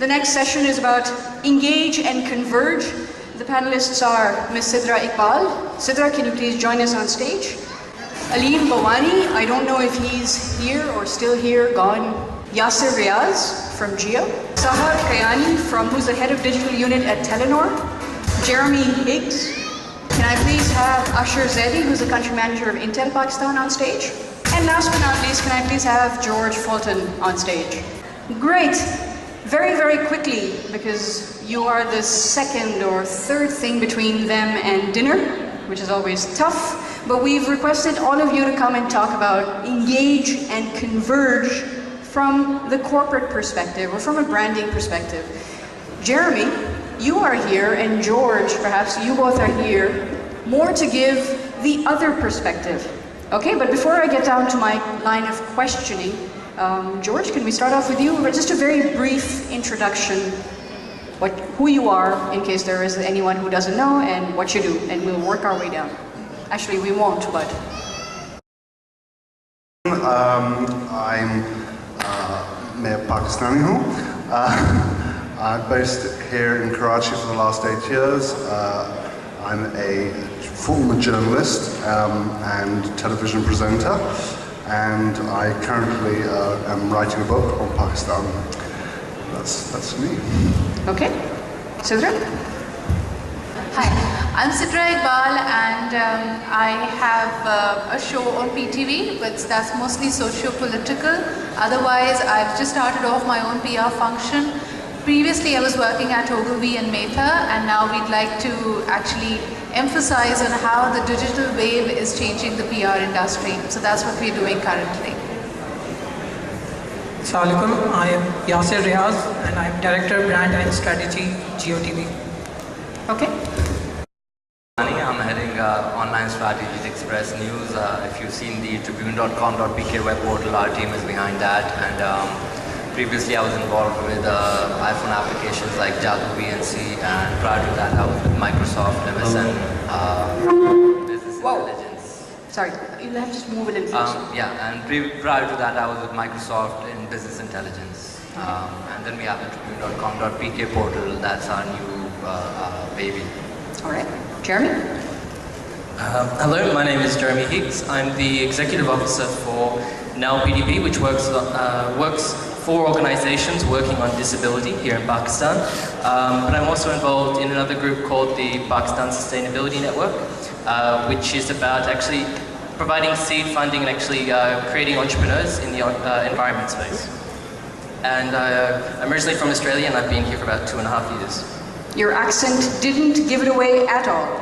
The next session is about engage and converge. The panelists are Ms. Sidra Iqbal. Sidra, can you please join us on stage? Aleem Bawani, I don't know if he's here or still here, gone. Yasir Riaz from Geo. Sahar Kayani, who's the head of digital unit at Telenor. Jeremy Higgs. Can I please have Ashar Zaidi, who's the country manager of Intel Pakistan, on stage? And last but not least, can I please have George Fulton on stage? Great. Very, very quickly, because you are the second or third thing between them and dinner, which is always tough, but we've requested all of you to come and talk about engage and converge from the corporate perspective or from a branding perspective. Jeremy, you are here, and George, perhaps you both are here, more to give the other perspective. Okay, but before I get down to my line of questioning, George, can we start off with you? Just a very brief introduction, who you are, in case there is anyone who doesn't know, and what you do, and we'll work our way down. Actually, we won't, but... I'm Pakistani हूँ. I'm based here in Karachi for the last 8 years. I'm a former journalist and television presenter, and I currently am writing a book on Pakistan. That's me. Okay. Sidra? Hi, I'm Sidra Iqbal, and I have a show on PTV, but that's mostly socio-political. Otherwise, I've just started off my own PR function. Previously, I was working at Ogilvy and Mehta, and now we'd like to actually emphasize on how the digital wave is changing the PR industry. So that's what we're doing currently. Assalamu alaikum. I am Yasir Riaz, and I'm Director of Brand and Strategy, GeoTV. Okay. I'm heading online strategy at Express News. If you've seen the tribune.com.pk web portal, our team is behind that. And previously I was involved with iPhone applications like Yahoo VNC, and prior to that I was with Microsoft, MSN, Business Intelligence. Sorry, you'll have to move a little closer. And prior to that I was with Microsoft in Business Intelligence. And then we have the tribune.com.pk portal. That's our new baby. All right. Jeremy? Hello, my name is Jeremy Higgs. I'm the Executive Officer for Now PDP, which works for organizations working on disability here in Pakistan. But I'm also involved in another group called the Pakistan Sustainability Network, which is about actually providing seed funding and actually creating entrepreneurs in the environment space. And I'm originally from Australia, and I've been here for about 2.5 years. Your accent didn't give it away at all.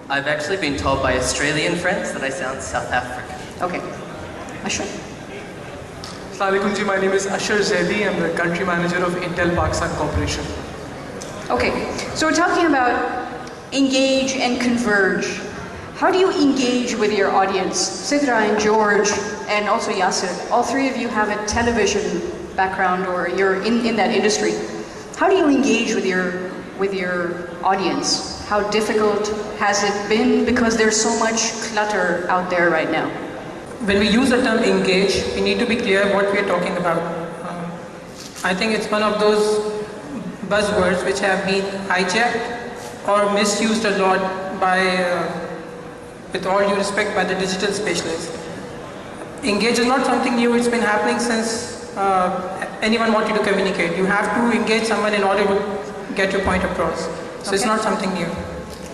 I've actually been told by Australian friends that I sound South African. Okay. Ashar? Assalamu alaikum ji, my name is Ashar Zaidi. I'm the country manager of Intel Pakistan Corporation. Okay, so we're talking about engage and converge. How do you engage with your audience? Sidra and George, and also Yasir, all three of you have a television background, or you're in that industry. How do you engage with your audience? How difficult has it been, because there's so much clutter out there right now? When we use the term engage, we need to be clear what we are talking about. I think it's one of those buzzwords which have been hijacked or misused a lot by, with all due respect, by the digital specialists. Engage is not something new. It's been happening since anyone wanted to communicate. You have to engage someone in order to get your point across. So it's not something new.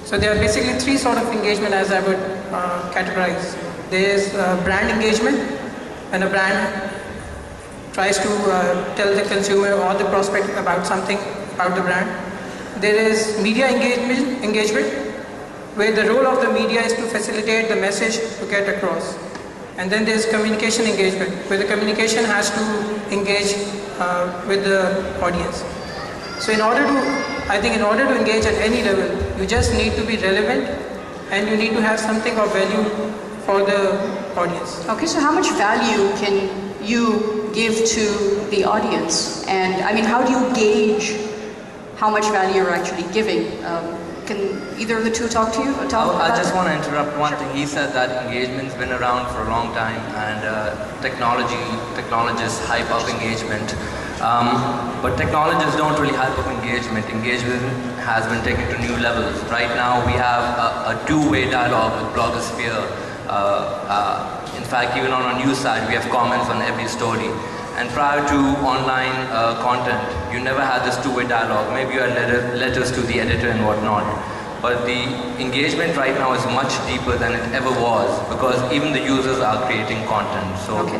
So there are basically three sort of engagement as I would categorize. There is brand engagement, when a brand tries to tell the consumer or the prospect about something about the brand. There is media engagement, where the role of the media is to facilitate the message to get across. And then there is communication engagement, where the communication has to engage with the audience. So I think in order to engage at any level, you just need to be relevant, and you need to have something of value for the audience. Okay, so how much value can you give to the audience? And I mean, how do you gauge how much value you're actually giving? Can either of the two talk about I just that? want to interrupt one thing. He said that engagement's been around for a long time, and technologists hype up engagement. But technologists don't really help with engagement. Engagement has been taken to new levels. Right now we have a two-way dialogue with blogosphere. In fact, even on our news side, we have comments on every story. And prior to online content, you never had this two-way dialogue. Maybe you had letters to the editor and whatnot. But the engagement right now is much deeper than it ever was, because even the users are creating content. So. Okay.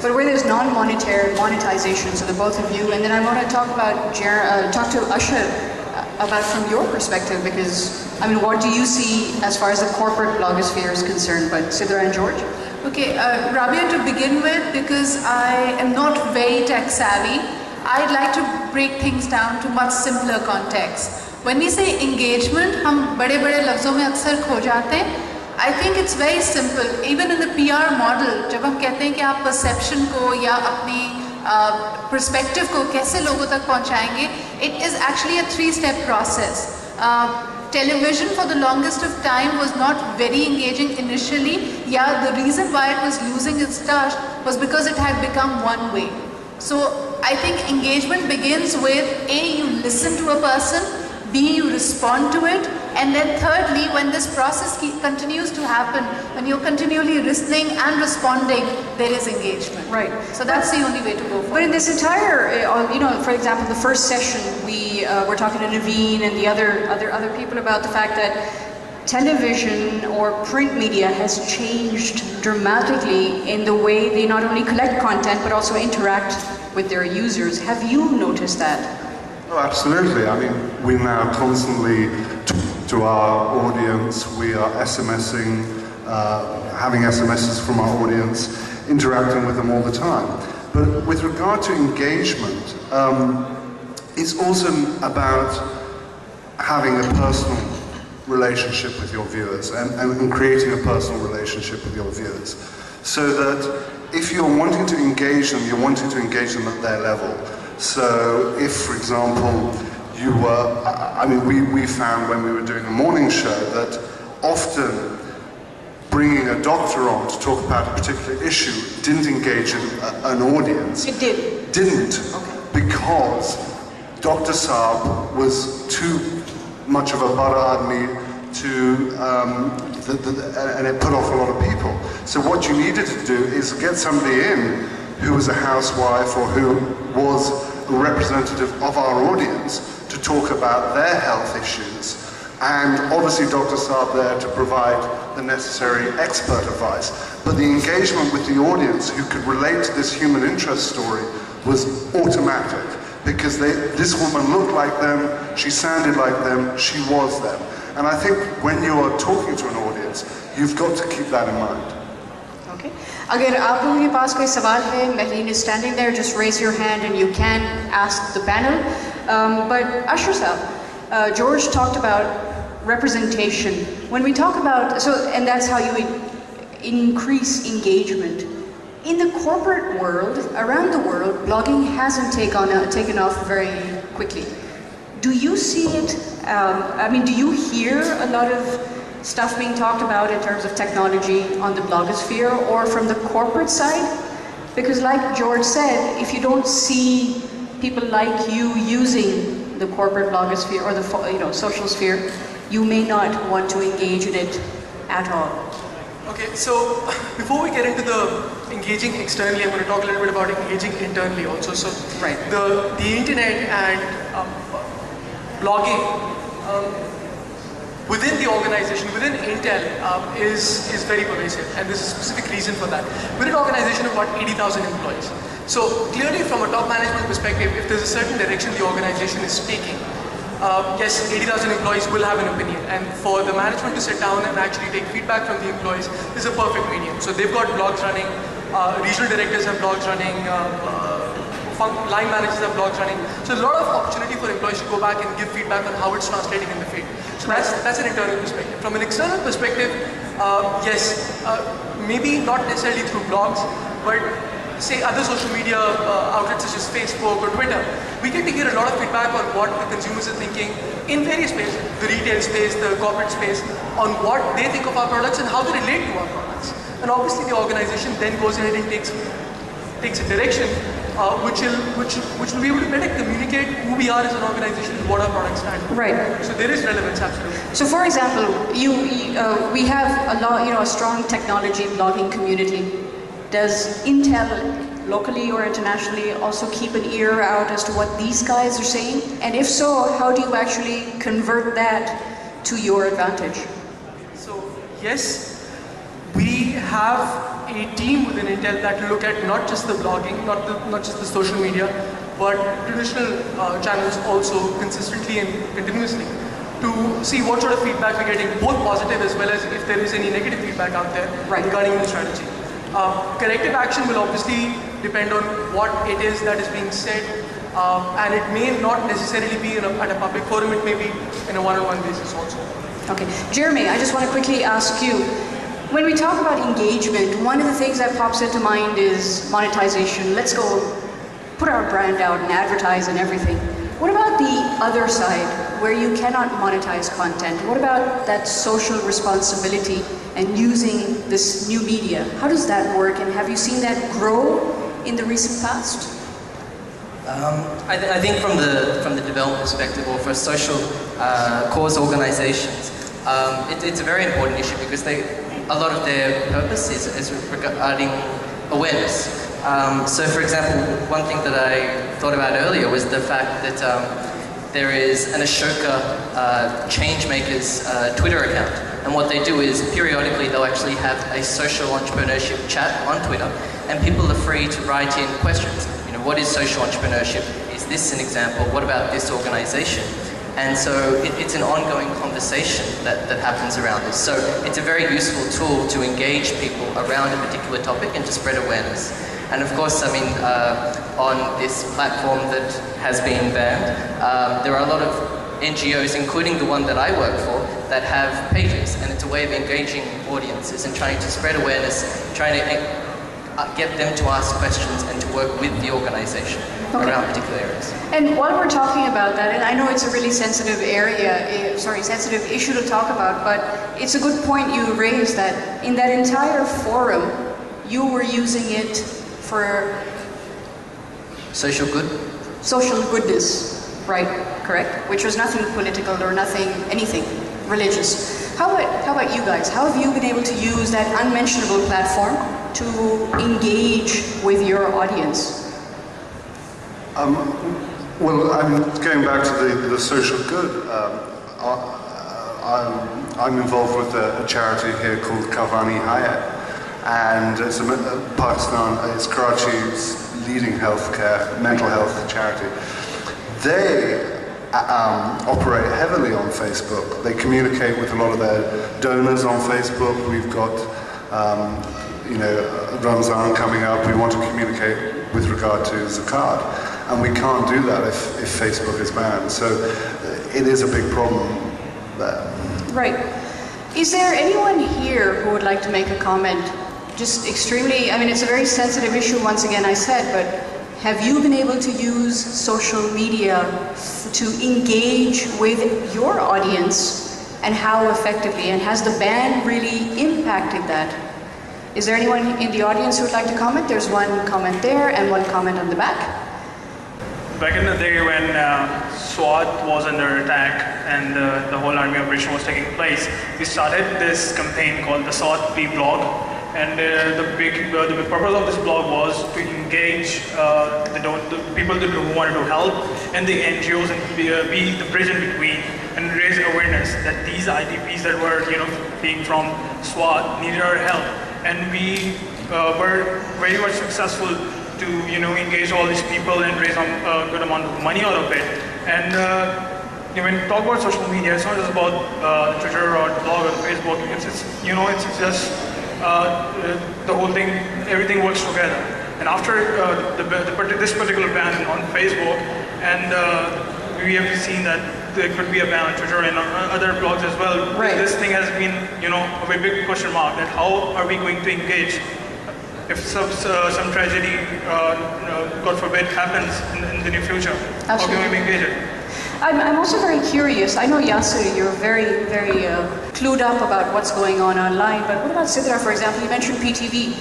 But where there's non-monetary monetization, so the both of you, and then I want to talk about talk to Usher about from your perspective, because I mean, what do you see as far as the corporate blogosphere is concerned? But Sidra and George. Okay, Rabia, to begin with, because I am not very tech savvy, I'd like to break things down to much simpler context. When we say engagement, हम बड़े-बड़े लफ्ज़ों में अक्सर खो जाते हैं. I think it's very simple. Even in the PR model, जब हम कहते हैं कि आप perception को या अपनी perspective को कैसे लोगों तक पहुंचाएंगे, it is actually a three-step process. Television for the longest of time was not very engaging initially. Yeah, the reason why it was losing its touch was because it had become one way. So I think engagement begins with A, you listen to a person, B, you respond to it, and then thirdly, when this process continues to happen, when you're continually listening and responding, there is engagement. Right. So that's the only way to go forward. But in this entire, you know, for example, the first session, we were talking to Naveen and the other people about the fact that television or print media has changed dramatically in the way they not only collect content but also interact with their users. Have you noticed that? Oh, absolutely. I mean, we now constantly talk to our audience. We are SMSing, having SMSs from our audience, interacting with them all the time. But with regard to engagement, it's also about having a personal relationship with your viewers and creating a personal relationship with your viewers. So that if you're wanting to engage them, you're wanting to engage them at their level. So if, for example, you were, I mean, we found when we were doing a morning show that often bringing a doctor on to talk about a particular issue didn't engage an audience. It did. Didn't. Okay. Because Dr. Saab was too much of a bara admi to, and it put off a lot of people. So what you needed to do is get somebody in who was a housewife or who was a representative of our audience to talk about their health issues. And obviously Dr. Saab there to provide the necessary expert advice. But the engagement with the audience who could relate to this human interest story was automatic, because this woman looked like them, she sounded like them, she was them. And I think when you are talking to an audience, you've got to keep that in mind. Okay. अगर आप लोगों के पास कोई सवाल है, Mehlin is standing there, just raise your hand and you can ask the panel. But Ashur Saab, George talked about representation. When we talk about, and that's how you increase engagement. In the corporate world, around the world, blogging hasn't taken off very quickly. Do you see it, I mean, do you hear a lot of stuff being talked about in terms of technology on the blogosphere or from the corporate side? Because like George said, if you don't see people like you using the corporate blogosphere or the social sphere, you may not want to engage in it at all. Okay, so before we get into the engaging externally, I'm going to talk a little bit about engaging internally also. So right. The internet and blogging within the organization, within Intel, is very pervasive, and there's a specific reason for that. We're an organization of about 80,000 employees. So clearly from a top management perspective, if there's a certain direction the organization is taking, yes, 80,000 employees will have an opinion, and for the management to sit down and actually take feedback from the employees is a perfect medium. So they've got blogs running, regional directors have blogs running, line managers have blogs running. So a lot of opportunity for employees to go back and give feedback on how it's translating in the field. So that's an internal perspective. From an external perspective, yes, maybe not necessarily through blogs, but say other social media outlets such as Facebook or Twitter, we get to hear a lot of feedback on what the consumers are thinking in various spaces, the retail space, the corporate space, on what they think of our products and how they relate to our products. And obviously the organization then goes ahead and takes a direction which will be able to better communicate who we are as an organization and what our products stand for. Right. So there is relevance, absolutely. So, for example, we have a strong technology blogging community. Does Intel, locally or internationally, also keep an ear out as to what these guys are saying? And if so, how do you actually convert that to your advantage? So yes, we have a team within Intel that look at not just the blogging, not just the social media, but traditional channels also consistently and continuously to see what sort of feedback we're getting, both positive as well as if there is any negative feedback out there regarding the strategy. Corrective action will obviously depend on what it is that is being said, and it may not necessarily be at a public forum, it may be in a one-on-one basis also. Okay. Jeremy, I just want to quickly ask you, when we talk about engagement, one of the things that pops into mind is monetization. Let's go put our brand out and advertise and everything. What about the other side, where you cannot monetize content? What about that social responsibility and using this new media? How does that work, and have you seen that grow in the recent past? I think from the development perspective, or for social cause organizations, it's a very important issue because a lot of their purpose is regarding awareness. So for example, one thing that I thought about earlier was the fact that there is an Ashoka Changemakers Twitter account, and what they do is periodically they'll actually have a social entrepreneurship chat on Twitter, and people are free to write in questions. You know, what is social entrepreneurship? Is this an example? What about this organization? And so it's an ongoing conversation that happens around this. So it's a very useful tool to engage people around a particular topic and to spread awareness. And of course, I mean, on this platform that has been banned, there are a lot of NGOs, including the one that I work for, that have pages, and it's a way of engaging audiences and trying to spread awareness, trying to get them to ask questions and to work with the organization around particular areas. And while we're talking about that, and I know it's a really sensitive sensitive issue to talk about, but it's a good point you raised that in that entire forum, you were using it for social good? Social goodness, right, correct? Which was nothing political or anything religious. How about you guys? How have you been able to use that unmentionable platform to engage with your audience? Well, I'm going back to the social good. I'm involved with a charity here called Kavani Hayat, and it's Pakistan. It's Karachi's leading mental health charity. They operate heavily on Facebook. They communicate with a lot of their donors on Facebook. We've got, Ramzan coming up. We want to communicate with regard to Zakat, and we can't do that if Facebook is banned. So it is a big problem there. Right. Is there anyone here who would like to make a comment? Just extremely, I mean, it's a very sensitive issue, once again, I said, but have you been able to use social media to engage with your audience, and how effectively? And has the ban really impacted that? Is there anyone in the audience who would like to comment? There's one comment there and one comment on the back. Back in the day when SWAT was under attack and the whole army operation was taking place, we started this campaign called the SWAT Blog. And the purpose of this blog was to engage the people who wanted to help and the NGOs and be the bridge in between and raise awareness that these IDPs that were being from SWAT needed our help. And we were very much successful to engage all these people and raise a good amount of money out of it. And when you talk about social media, it's not just about Twitter or blog or Facebook. It's just the whole thing, everything works together. And after this particular ban on Facebook, and we have seen that there could be a ban on Twitter and other blogs as well. Right. This thing has been, a very big question mark, that how are we going to engage if some tragedy, God forbid, happens in the near future? Absolutely. How can we engage it? I'm also very curious. I know, Yasu, you're very, very clued up about what's going on online, but what about Sidra, for example? You mentioned PTV,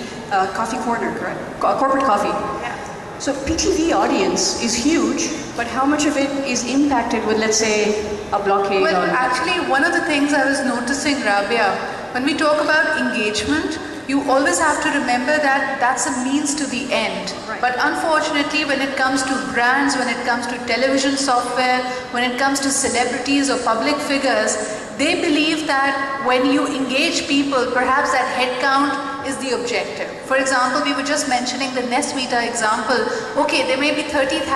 Coffee Corner, correct? Corporate coffee. Yeah. So PTV audience is huge, but how much of it is impacted with, let's say, a blockade? Well, actually, one of the things I was noticing, Rabia, when we talk about engagement, you always have to remember that that's a means to the end. Right. But unfortunately, when it comes to brands, when it comes to television software, when it comes to celebrities or public figures, they believe that when you engage people, perhaps that head count is the objective. For example, we were just mentioning the Nesmita example. Okay, there may be 30,000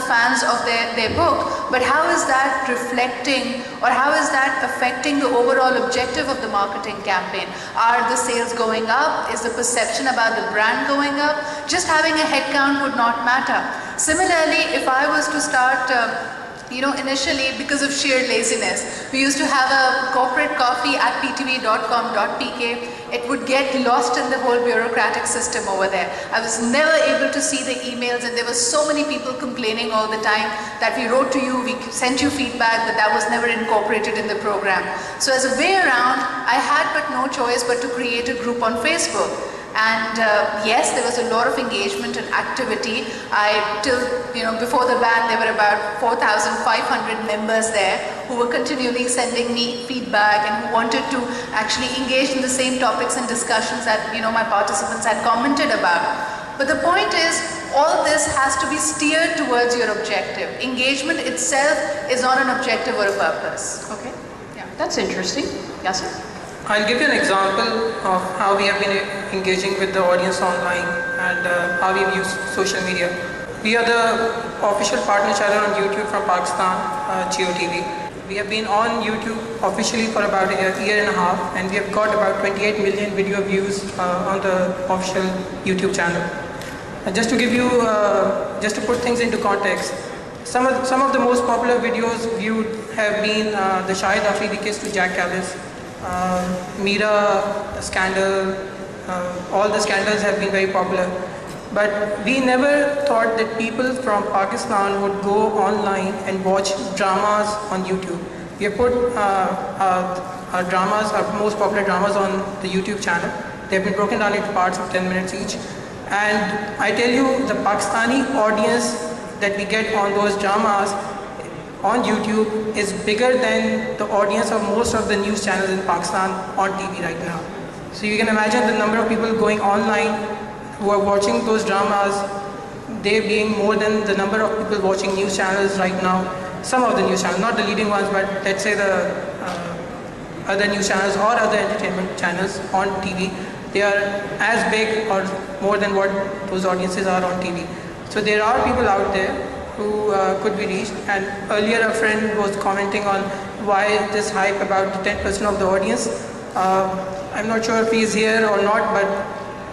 fans of their book, but how is that reflecting or how is that affecting the overall objective of the marketing campaign? Are the sales going up? Is the perception about the brand going up? Just having a head count would not matter. Similarly, if I was to start initially, because of sheer laziness, we used to have a corporate coffee at ptv.com.pk. It would get lost in the whole bureaucratic system over there. I was never able to see the emails, and there were so many people complaining all the time that we wrote to you, we sent you feedback, but that was never incorporated in the program. So as a way around, I had but no choice but to create a group on Facebook. And yes, there was a lot of engagement and activity. Before the ban, there were about 4,500 members there who were continually sending me feedback and who wanted to actually engage in the same topics and discussions that my participants had commented about. But the point is, all this has to be steered towards your objective. Engagement itself is not an objective or a purpose. Okay, yeah, that's interesting. Yes, sir? I'll give you an example of how we have been engaging with the audience online and how we've used social media. We are the official partner channel on YouTube from Pakistan, GeoTV. We have been on YouTube officially for about a year and a half, and we have got about 28 million video views on the official YouTube channel. And just to give you, just to put things into context, some of the most popular videos viewed have been the Shahid Afridi case to Jack Callis, Mira scandal, all the scandals have been very popular. But we never thought that people from Pakistan would go online and watch dramas on YouTube. We have put our dramas, our most popular dramas on the YouTube channel. They have been broken down into parts of 10 minutes each. And I tell you, the Pakistani audience that we get on those dramas on YouTube is bigger than the audience of most of the news channels in Pakistan on TV right now. So you can imagine the number of people going online who are watching those dramas, they being more than the number of people watching news channels right now. Some of the news channels, not the leading ones, but let's say the other news channels or other entertainment channels on TV, they are as big or more than what those audiences are on TV. So there are people out there who could be reached, and earlier a friend was commenting on why this hype about 10% of the audience. I'm not sure if he is here or not, but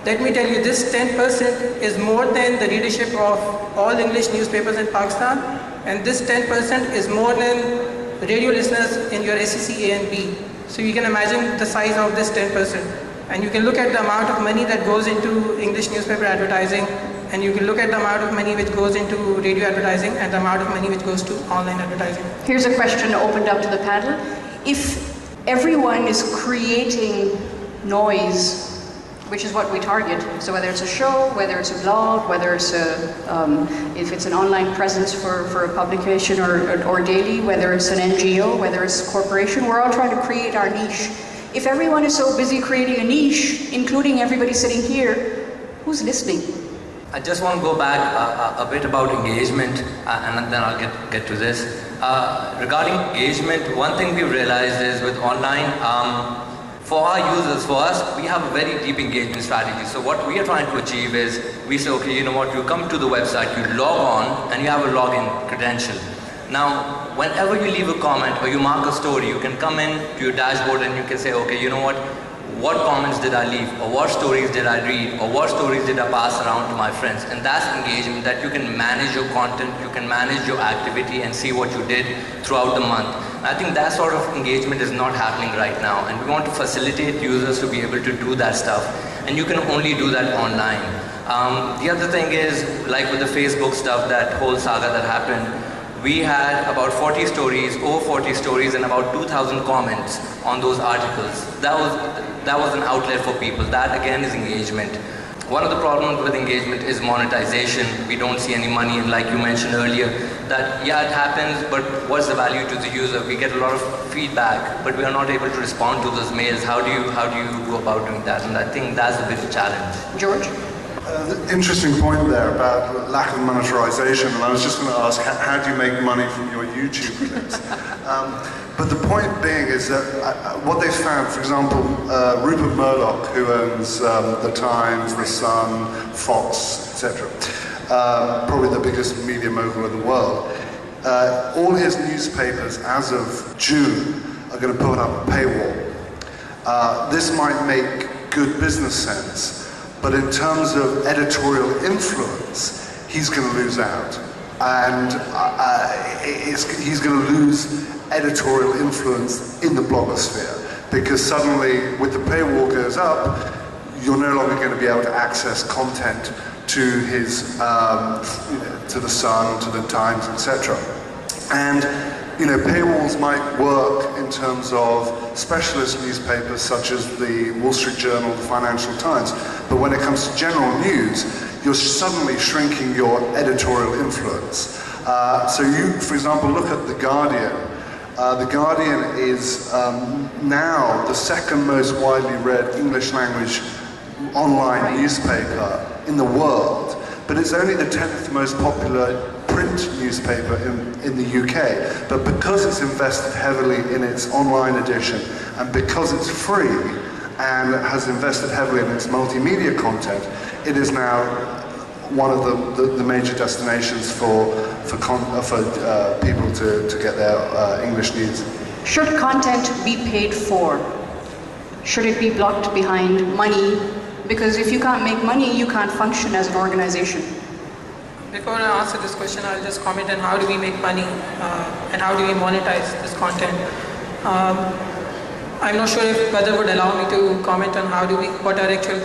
let me tell you, this 10% is more than the readership of all English newspapers in Pakistan, and this 10% is more than radio listeners in your SEC A and B. So you can imagine the size of this 10%. And you can look at the amount of money that goes into English newspaper advertising, and you can look at the amount of money which goes into radio advertising and the amount of money which goes to online advertising. Here's a question opened up to the panel. If everyone is creating noise, which is what we target, so whether it's a show, whether it's a blog, whether it's if it's an online presence for a publication or daily, whether it's an NGO, whether it's a corporation, we're all trying to create our niche. If everyone is so busy creating a niche, including everybody sitting here, who's listening? I just want to go back a bit about engagement, and then I'll get to this. Regarding engagement, one thing we've realized is with online, for our users, for us, we have a very deep engagement strategy. So what we are trying to achieve is, we say, okay, you know what, you come to the website, you log on, and you have a login credential. Now, whenever you leave a comment or you mark a story, you can come in to your dashboard and you can say, okay, you know what comments did I leave, or what stories did I read, or what stories did I pass around to my friends. And that's engagement, that you can manage your content, you can manage your activity and see what you did throughout the month. I think that sort of engagement is not happening right now, and we want to facilitate users to be able to do that stuff, and you can only do that online. The other thing is, like with the Facebook stuff, that whole saga that happened, we had about 40 stories, over 40 stories, and about 2,000 comments on those articles. That was an outlet for people. That again is engagement. one of the problems with engagement is monetization. We don't see any money, and like you mentioned earlier, that yeah, it happens, but what's the value to the user? We get a lot of feedback, but we are not able to respond to those mails. How do you go about doing that? And I think that's the big challenge. George? Interesting point there about lack of monetization, and I was just going to ask, how do you make money from your YouTube clips? But the point being is that what they found, for example, Rupert Murdoch, who owns The Times, The Sun, Fox, etc., probably the biggest media mogul in the world, all his newspapers as of June are going to put up a paywall. This might make good business sense, but in terms of editorial influence, he's going to lose out. And he's going to lose editorial influence in the blogosphere, because suddenly, with the paywall goes up, you're no longer going to be able to access content to his, to The Sun, to The Times, etc. And paywalls might work in terms of specialist newspapers such as the Wall Street Journal, the Financial Times, but when it comes to general news, you're suddenly shrinking your editorial influence. So you, for example, look at The Guardian. The Guardian is now the second most widely read English language online newspaper in the world, but it's only the 10th most popular print newspaper in the UK. But because it's invested heavily in its online edition, and because it's free and has invested heavily in its multimedia content, it is now one of the major destinations for people to get their English news. Should content be paid for? Should it be blocked behind money? Because if you can't make money, you can't function as an organization. Before I answer this question, I'll just comment on how do we make money and how do we monetize this content. I'm not sure if Badr would allow me to comment on what our actual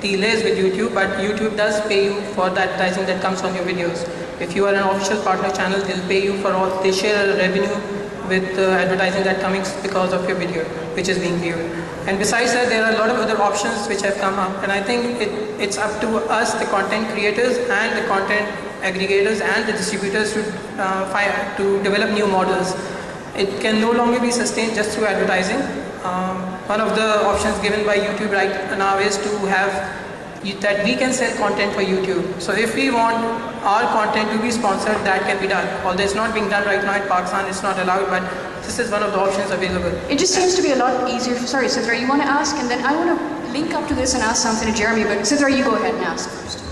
deal is with YouTube, but YouTube does pay you for the advertising that comes on your videos. If you are an official partner channel, they'll pay you for all, they share a revenue with the advertising that comes because of your video, which is being viewed. And besides that, there are a lot of other options which have come up, and I think it's up to us, the content creators and the content aggregators and the distributors to develop new models. It can no longer be sustained just through advertising. One of the options given by YouTube right now is to have that we can sell content for YouTube. So if we want our content to be sponsored, that can be done. Although it's not being done right now in Pakistan, it's not allowed, but this is one of the options available. It just seems to be a lot easier. Sorry, Sidra, you want to ask, and then I want to link up to this and ask something to Jeremy, but Sidra, you go ahead and ask first.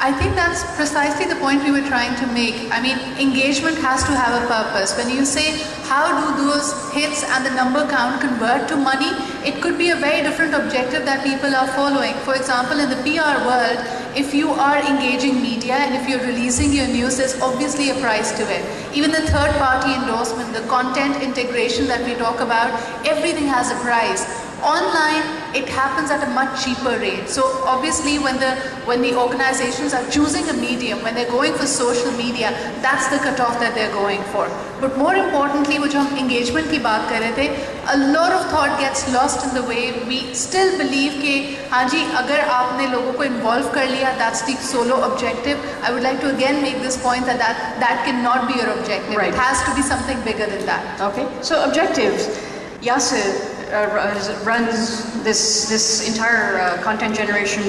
I think that's precisely the point we were trying to make. I mean, engagement has to have a purpose. When you say, how do those hits and the number count convert to money, it could be a very different objective that people are following. For example, in the PR world, if you are engaging media and if you're releasing your news, there's obviously a price to it. Even the third-party endorsement, the content integration that we talk about, everything has a price. Online, it happens at a much cheaper rate. So obviously when the organizations are choosing a medium, when they're going for social media, that's the cutoff that they're going for. But more importantly, which hum engagement ki baat kar rahe the, a lot of thought gets lost in the way we still believe ke, haan ji, agar aapne logo ko involve kar liya, that's the solo objective. I would like to again make this point that cannot be your objective. Right. It has to be something bigger than that. Okay, so objectives. Yasir runs this entire content generation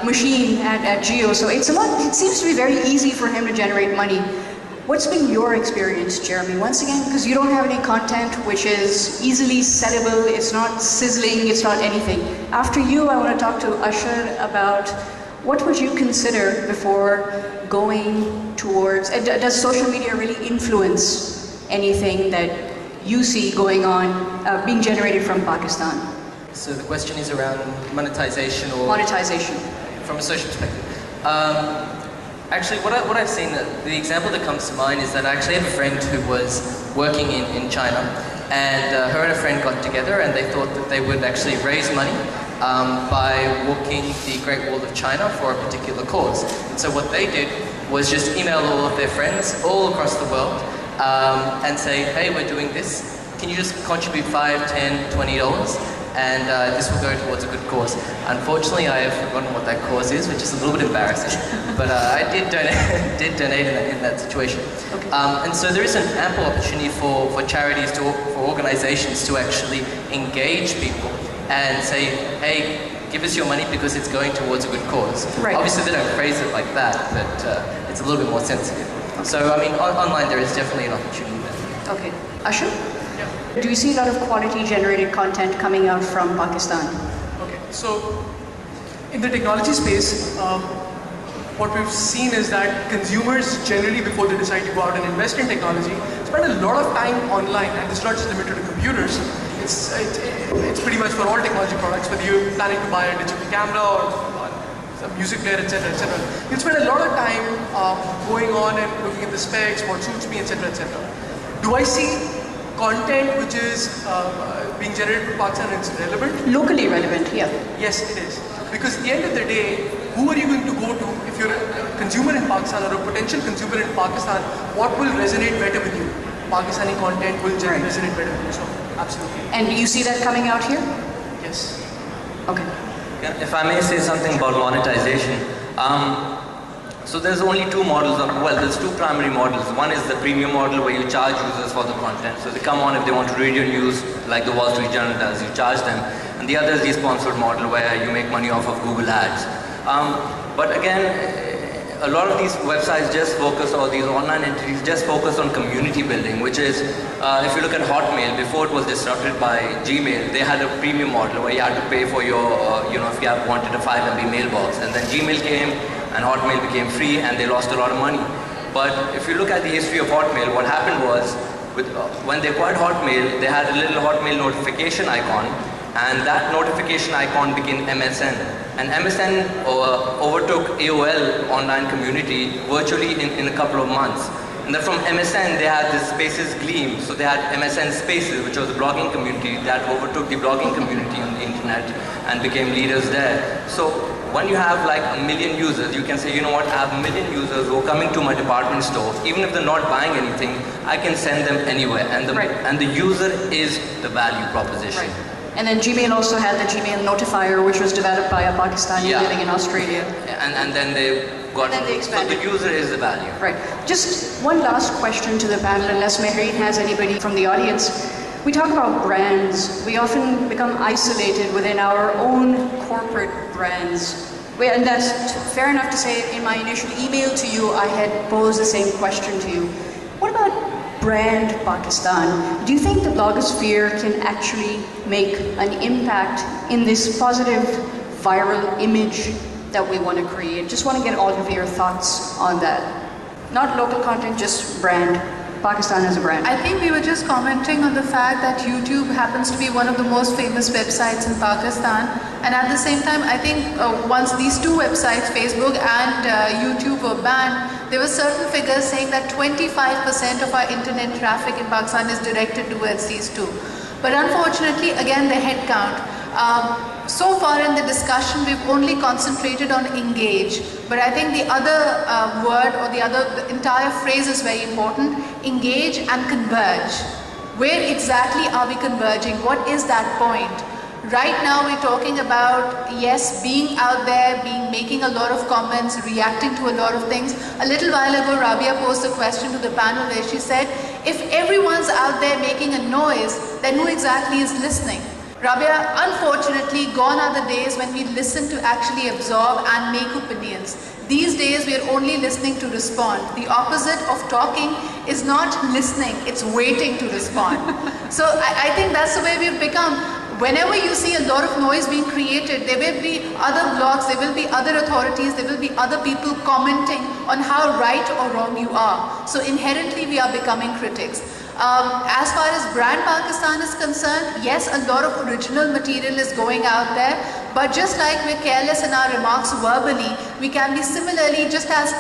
machine at Geo, so it seems to be very easy for him to generate money. What's been your experience, Jeremy? Once again, because you don't have any content which is easily settable, it's not sizzling, it's not anything. After you, I want to talk to Ashar about what would you consider before going towards, does social media really influence anything that you see going on, being generated from Pakistan? So the question is around monetization or... Monetization. From a social perspective. Actually, what I've seen, the example that comes to mind is that I actually have a friend who was working in China, and her and a friend got together and they thought that they would actually raise money by walking the Great Wall of China for a particular cause. And so what they did was just email all of their friends all across the world and say, hey, we're doing this. Can you just contribute $5, $10, $20? and this will go towards a good cause. Unfortunately, I have forgotten what that cause is, which is a little bit embarrassing, but I did donate in that situation. Okay. And so there is an ample opportunity for charities, for organizations to actually engage people and say, hey, give us your money because it's going towards a good cause. Right. Obviously they don't phrase it like that, but it's a little bit more sensitive. Okay. So I mean, online there is definitely an opportunity there. Okay. Ashu? Do you see a lot of quality generated content coming out from Pakistan? Okay, so in the technology space, what we've seen is that consumers generally, before they decide to go out and invest in technology, spend a lot of time online, and it's not just limited to computers. It's pretty much for all technology products, whether you're planning to buy a digital camera or a music player, etc., etc. You'll spend a lot of time going on and looking at the specs, what suits me, etc., etc. Do I see content which is being generated from Pakistan and it's relevant? Locally relevant, yeah. Yes, it is. Because at the end of the day, who are you going to go to if you're a consumer in Pakistan or a potential consumer in Pakistan? What will resonate better with you? Pakistani content will generally resonate better with you. So, absolutely. And you see that coming out here? Yes. Okay. Yeah, if I may say something about monetization. So there's only two models, there's two primary models. One is the premium model where you charge users for the content. So they come on if they want to read your news, like the Wall Street Journal does, you charge them. And the other is the sponsored model where you make money off of Google ads. But again, a lot of these websites just focus, or these online entities just focus on community building, which is, if you look at Hotmail, before it was disrupted by Gmail, they had a premium model where you had to pay for your, if you wanted a 5 MB mailbox. And then Gmail came, and Hotmail became free, and they lost a lot of money. But if you look at the history of Hotmail, what happened was, when they acquired Hotmail, they had a little Hotmail notification icon, and that notification icon became MSN. And MSN overtook AOL online community virtually in a couple of months. And then from MSN, they had this Spaces Gleam. So they had MSN Spaces, which was a blogging community that overtook the blogging community on the internet and became leaders there. So when you have like 1 million users, you can say, you know what, I have 1 million users who are coming to my department store. Even if they're not buying anything, I can send them anywhere. And the user is the value proposition. Right. And then Gmail also had the Gmail notifier, which was developed by a Pakistani living in Australia. And then they got, and then they expanded. So the user is the value. Right. Just one last question to the panel, unless Mehreen has anybody from the audience. We talk about brands. We often become isolated within our own corporate brands. And that's fair enough to say. In my initial email to you, I had posed the same question to you. What about brand Pakistan? Do you think the blogosphere can actually make an impact in this positive viral image that we want to create? Just want to get all of your thoughts on that. Not local content, just brand. Pakistan as a brand. I think we were just commenting on the fact that YouTube happens to be one of the most famous websites in Pakistan, and at the same time I think once these two websites, Facebook and YouTube, were banned, there were certain figures saying that 25% of our internet traffic in Pakistan is directed towards these two. But unfortunately, again, the head count. So far in the discussion, we've only concentrated on engage. But I think the other word, or the entire phrase is very important. Engage and converge. Where exactly are we converging? What is that point? Right now we're talking about, yes, being out there, making a lot of comments, reacting to a lot of things. A little while ago, Rabia posed a question to the panel where she said, if everyone's out there making a noise, then who exactly is listening? Rabia, unfortunately, gone are the days when we listen to actually absorb and make opinions. These days, we are only listening to respond. The opposite of talking is not listening, it's waiting to respond. So I think that's the way we've become. Whenever you see a lot of noise being created, there will be other blogs, there will be other authorities, there will be other people commenting on how right or wrong you are. So inherently, we are becoming critics. As far as brand Pakistan is concerned, yes, a lot of original material is going out there, but just like we're careless in our remarks verbally, we can be similarly just as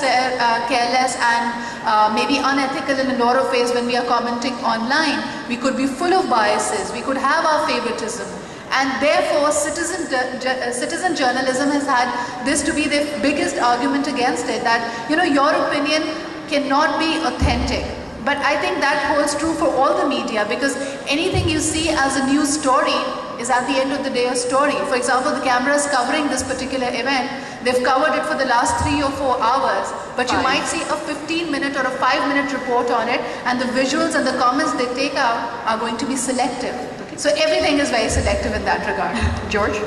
careless and maybe unethical in a lot of ways when we are commenting online. We could be full of biases, we could have our favoritism. And therefore, citizen journalism has had this to be the biggest argument against it, that, you know, your opinion cannot be authentic. But I think that holds true for all the media, because anything you see as a news story is at the end of the day a story. For example, the cameras covering this particular event, they've covered it for the last 3 or 4 hours, but you might see a 15-minute or a 5-minute report on it, and the visuals and the comments they take out are going to be selective. So everything is very selective in that regard. George?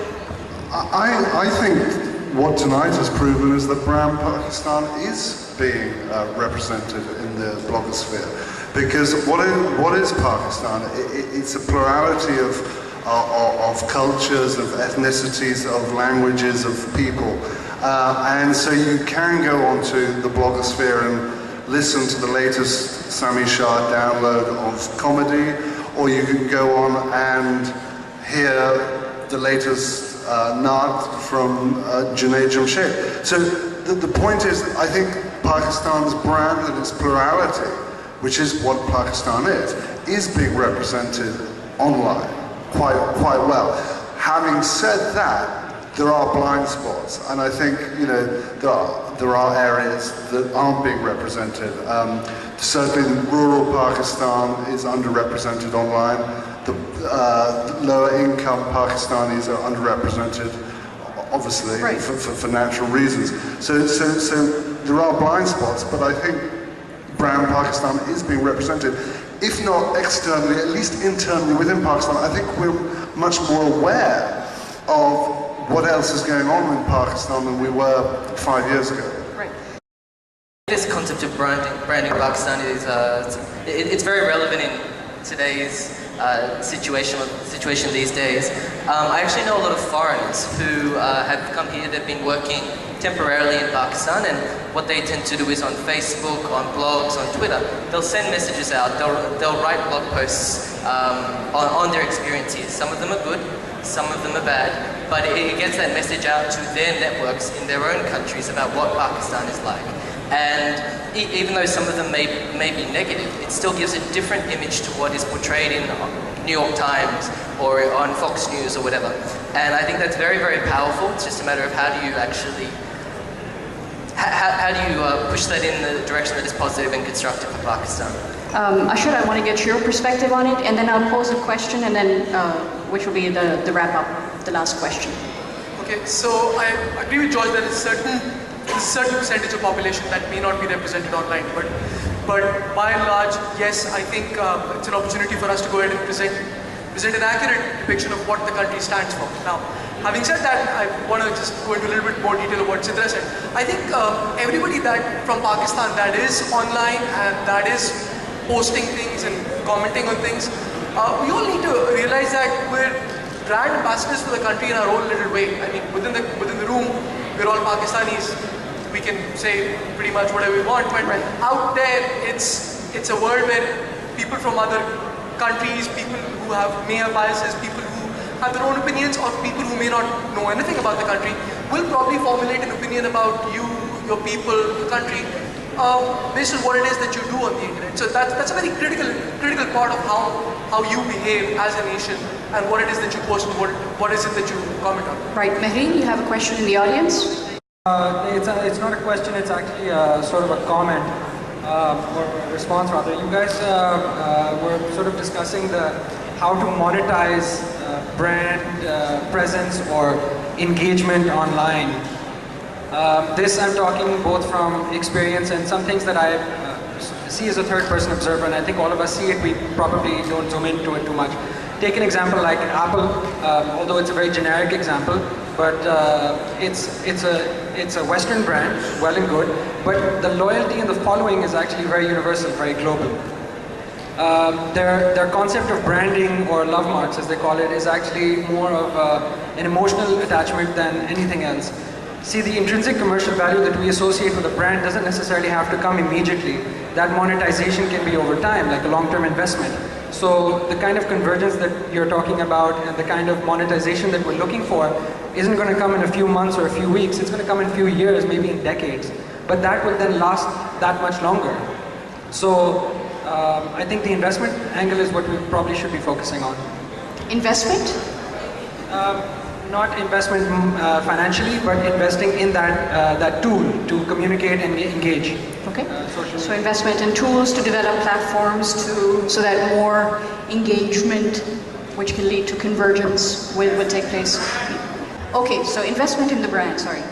I think what tonight has proven is that Brand Pakistan is being represented in the blogosphere. Because what is Pakistan? It's a plurality of cultures, of ethnicities, of languages, of people. And so you can go onto the blogosphere and listen to the latest Sami Shah download of comedy, or you can go on and hear the latest Naat from Junaid Jamshed. So the point is, I think Pakistan's brand and its plurality, which is what Pakistan is being represented online quite well. Having said that, there are blind spots, and I think there are areas that aren't being represented. Certainly, rural Pakistan is underrepresented online. The lower income Pakistanis are underrepresented, obviously, right, for natural reasons. So there are blind spots, but I think Brand Pakistan is being represented. If not externally, at least internally within Pakistan. I think we're much more aware of what else is going on in Pakistan than we were 5 years ago. Right. This concept of branding Pakistan is it's very relevant in today's situation these days. I actually know a lot of foreigners who have come here. They've been working temporarily in Pakistan, and what they tend to do is on Facebook, on blogs, on Twitter, they'll send messages out. They'll write blog posts on their experiences. Some of them are good, some of them are bad, but it gets that message out to their networks in their own countries about what Pakistan is like. And even though some of them may be negative, it still gives a different image to what is portrayed in New York Times or on Fox News or whatever. And I think that's very, very powerful. It's just a matter of how do you actually, how do you push that in the direction that is positive and constructive for Pakistan? Ashur, I want to get your perspective on it, and then I'll pose a question, and then which will be the wrap-up, the last question. Okay, so I agree with George that there's a certain percentage of population that may not be represented online, but by and large, yes, I think it's an opportunity for us to go ahead and present an accurate depiction of what the country stands for. Now, having said that, I want to just go into a little bit more detail of what Sidra said. I think everybody from Pakistan that is online and that is posting things and commenting on things, we all need to realize that we're brand ambassadors for the country in our own little way. I mean, within the room, we're all Pakistanis. We can say pretty much whatever we want, but out there, it's a world where people from other countries, people who may have biases, people who have their own opinions, or people who may not know anything about the country, will probably formulate an opinion about you, your people, your country, based on what it is that you do on the internet. So that's a very critical part of how you behave as a nation, and what it is that you post and what is it that you comment on. Right, Mehreen, you have a question in the audience? It's not a question, it's actually sort of a comment, or a response rather. You guys were sort of discussing how to monetize brand presence or engagement online. This I'm talking both from experience and some things that I see as a third-person observer, and I think all of us see it, we probably don't zoom into it too much. Take an example like Apple, although it's a very generic example, but it's a Western brand, well and good, but the loyalty and the following is actually very universal, very global. Their concept of branding, or love marks as they call it, is actually more of an emotional attachment than anything else. See, the intrinsic commercial value that we associate with a brand doesn't necessarily have to come immediately. That monetization can be over time, like a long-term investment. So the kind of convergence that you're talking about and the kind of monetization that we're looking for isn't going to come in a few months or a few weeks. It's going to come in a few years, maybe in decades. But that will then last that much longer. So I think the investment angle is what we probably should be focusing on. Investment? Not investment financially, but investing in that tool to communicate and engage. Okay. So investment in tools to develop platforms so that more engagement which can lead to convergence will take place. Okay, so investment in the brand, sorry.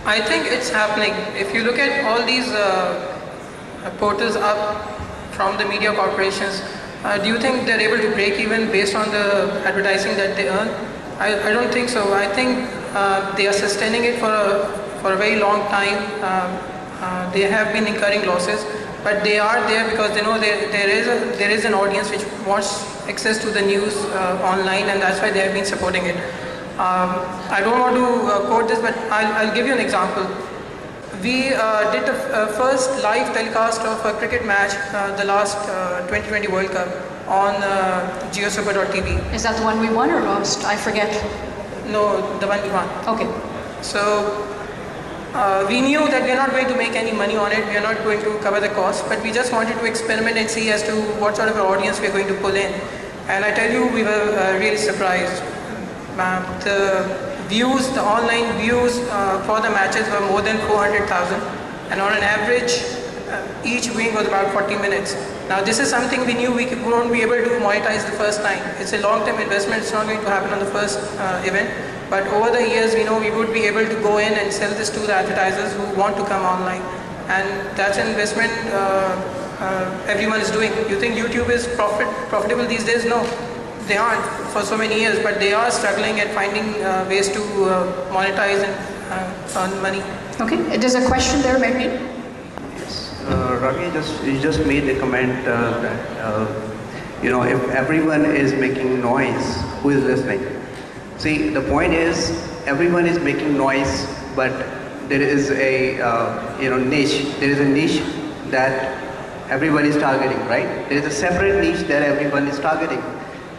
I think it's happening. If you look at all these portals up from the media corporations, do you think they're able to break even based on the advertising that they earn? I don't think so. I think they are sustaining it for a very long time. They have been incurring losses, but they are there because they know there is an audience which wants access to the news online, and that's why they have been supporting it. I don't want to quote this, but I'll give you an example. We did the first live telecast of a cricket match, the last 2020 World Cup, on geosuper.tv. Is that the one we won or lost? I forget. No, the one we won. Okay. So we knew that we're not going to make any money on it, we're not going to cover the cost, but we just wanted to experiment and see as to what sort of an audience we're going to pull in. And I tell you, we were really surprised. The views, the online views for the matches were more than 400,000, and on an average, each viewing was about 40 minutes. Now this is something we knew we won't be able to monetize the first time. It's a long-term investment, it's not going to happen on the first event, but over the years we know we would be able to go in and sell this to the advertisers who want to come online, and that's an investment everyone is doing. You think YouTube is profitable these days? No. They aren't for so many years, but they are struggling at finding ways to monetize and earn money. Okay, there's a question there, maybe? Yes, Ravi, you just made a comment that, if everyone is making noise, who is listening? See, the point is, everyone is making noise, but there is a, niche. There is a niche that everyone is targeting, right? There is a separate niche that everyone is targeting.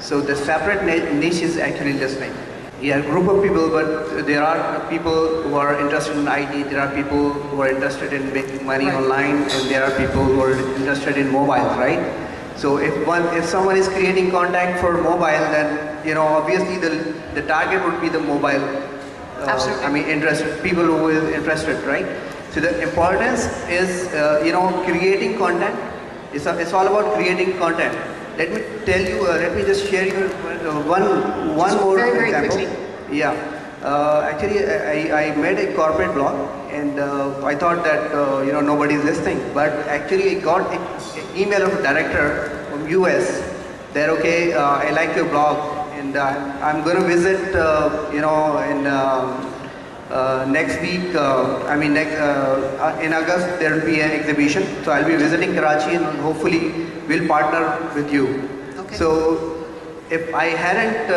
So the separate niche is actually listening. Yeah, a group of people, but there are people who are interested in IT, there are people who are interested in making money online, and there are people who are interested in mobiles, right? So if someone is creating content for mobile, then obviously the target would be the mobile. Absolutely. People who is interested, right? So the importance is creating content. It's all about creating content. Let me tell you, let me just share you one more very example. Quickly. Yeah, actually I made a corporate blog, and I thought that nobody is listening, but actually I got an email of a director from US that I like your blog, and I'm going to visit next week. In August there will be an exhibition, so I'll be visiting Karachi, and hopefully we'll partner with you. Okay. So if I hadn't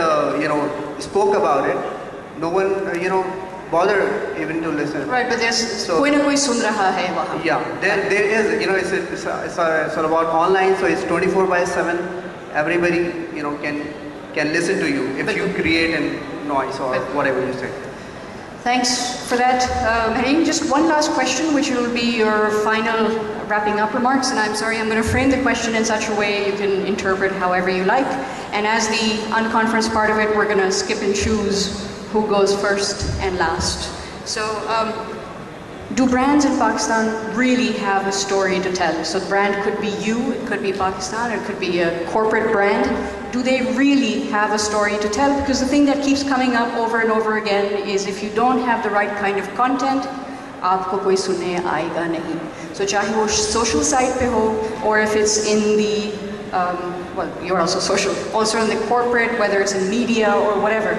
spoke about it, no one bothered even to listen. Right, but there's koi na koi sun raha hai wahan. Yeah, there is. It's all about online, so it's 24/7. Everybody can listen to you if you create a noise or whatever you say. Thanks for that, Harim. Just one last question, which will be your final wrapping up remarks, and I'm sorry, I'm going to frame the question in such a way you can interpret however you like. And as the UnConference part of it, we're going to skip and choose who goes first and last. So, do brands in Pakistan really have a story to tell? So the brand could be you, it could be Pakistan, it could be a corporate brand. Do they really have a story to tell? Because the thing that keeps coming up over and over again is if you don't have the right kind of content, aapko koi sunne aayega nahi. So chahe wo social site pe ho, or if it's in the, you're also social, also in the corporate, whether it's in media or whatever.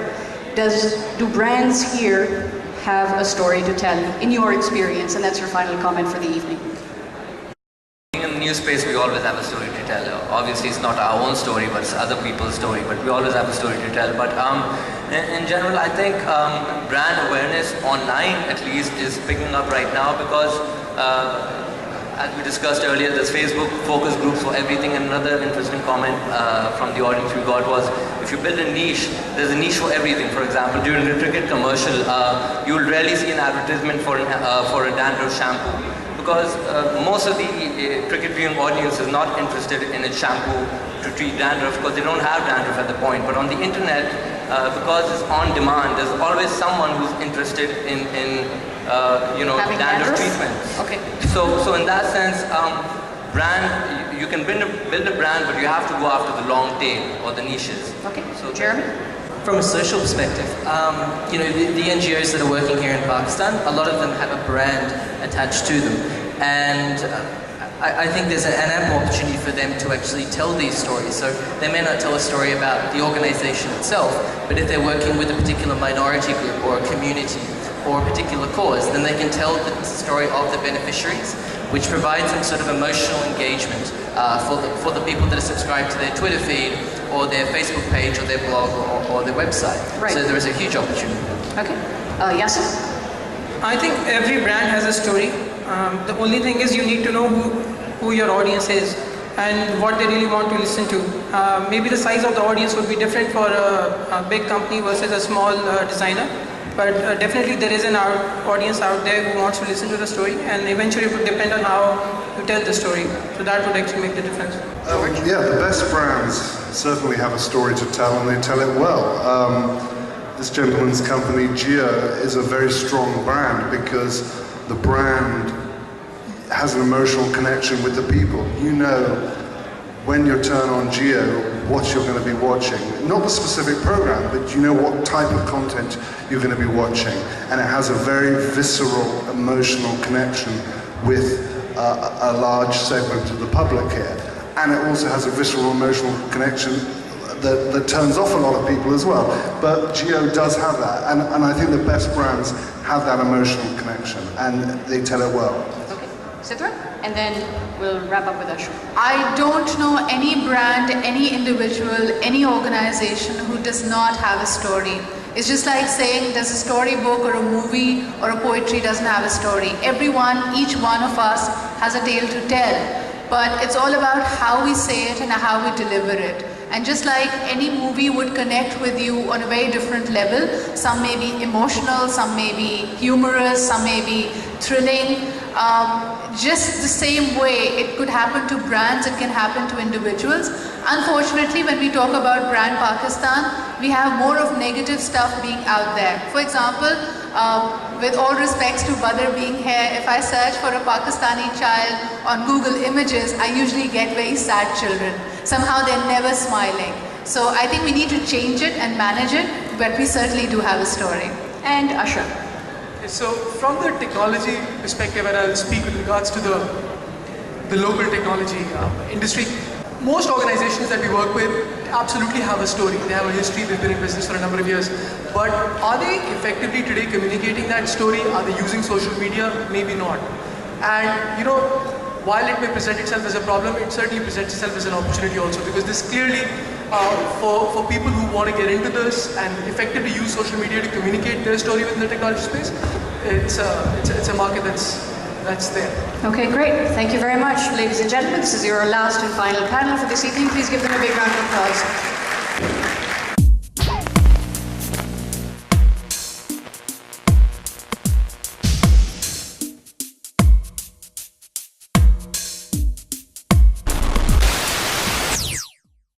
Do brands here have a story to tell in your experience? And that's your final comment for the evening. In the news space, we always have a story to tell. Obviously, it's not our own story, but it's other people's story. But we always have a story to tell. But in general, I think brand awareness online, at least, is picking up right now because, as we discussed earlier, there's Facebook focus groups for everything. And another interesting comment from the audience we got was, if you build a niche, there's a niche for everything. For example, during a cricket commercial, you'll rarely see an advertisement for a dandruff shampoo. Because most of the cricket viewing audience is not interested in a shampoo to treat dandruff because they don't have dandruff at the point. But on the internet, because it's on demand, there's always someone who's interested in dandruff treatment. Okay. So in that sense, brand you can build a brand, but you have to go after the long tail or the niches. Okay, so Jeremy? From a social perspective, you know, the NGOs that are working here in Pakistan, a lot of them have a brand attached to them. And I think there's an ample opportunity for them to actually tell these stories. So they may not tell a story about the organization itself, but if they're working with a particular minority group or a community or a particular cause, then they can tell the story of the beneficiaries, which provides some sort of emotional engagement for the people that are subscribed to their Twitter feed or their Facebook page or their blog or their website. Right. So there is a huge opportunity. Okay. Yasser? I think every brand has a story. The only thing is you need to know who your audience is and what they really want to listen to. Maybe the size of the audience would be different for a big company versus a small designer. But definitely there is an audience out there who wants to listen to the story, and eventually it would depend on how you tell the story. So that would actually make the difference. Yeah, the best brands certainly have a story to tell, and they tell it well. This gentleman's company, Geo, is a very strong brand because the brand has an emotional connection with the people. You know, when you turn on Geo, what you're going to be watching. Not the specific program, but you know what type of content you're going to be watching. And it has a very visceral, emotional connection with a large segment of the public here. And it also has a visceral, emotional connection that turns off a lot of people as well. But Geo does have that. And I think the best brands have that emotional connection, and they tell it well. Okay. Sidra? And then we'll wrap up with Ashok. I don't know any brand, any individual, any organization who does not have a story. It's just like saying does a storybook or a movie or a poetry doesn't have a story. Everyone, each one of us has a tale to tell. But it's all about how we say it and how we deliver it. And just like any movie would connect with you on a very different level, some may be emotional, some may be humorous, some may be thrilling. Just the same way it could happen to brands, it can happen to individuals. Unfortunately, when we talk about brand Pakistan, we have more of negative stuff being out there. For example, with all respects to Badr being here, if I search for a Pakistani child on Google Images, I usually get very sad children. Somehow they're never smiling. So I think we need to change it and manage it, but we certainly do have a story. And Ashra. So from the technology perspective, and I'll speak with regards to the local technology industry, most organizations that we work with absolutely have a story. They have a history, they've been in business for a number of years. But are they effectively today communicating that story? Are they using social media? Maybe not. And you know, while it may present itself as a problem, it certainly presents itself as an opportunity also, because this clearly, for people who want to get into this and effectively use social media to communicate their story within the technology space, it's a market that's there. Okay, great. Thank you very much, ladies and gentlemen. This is your last and final panel for this evening. Please give them a big round of applause.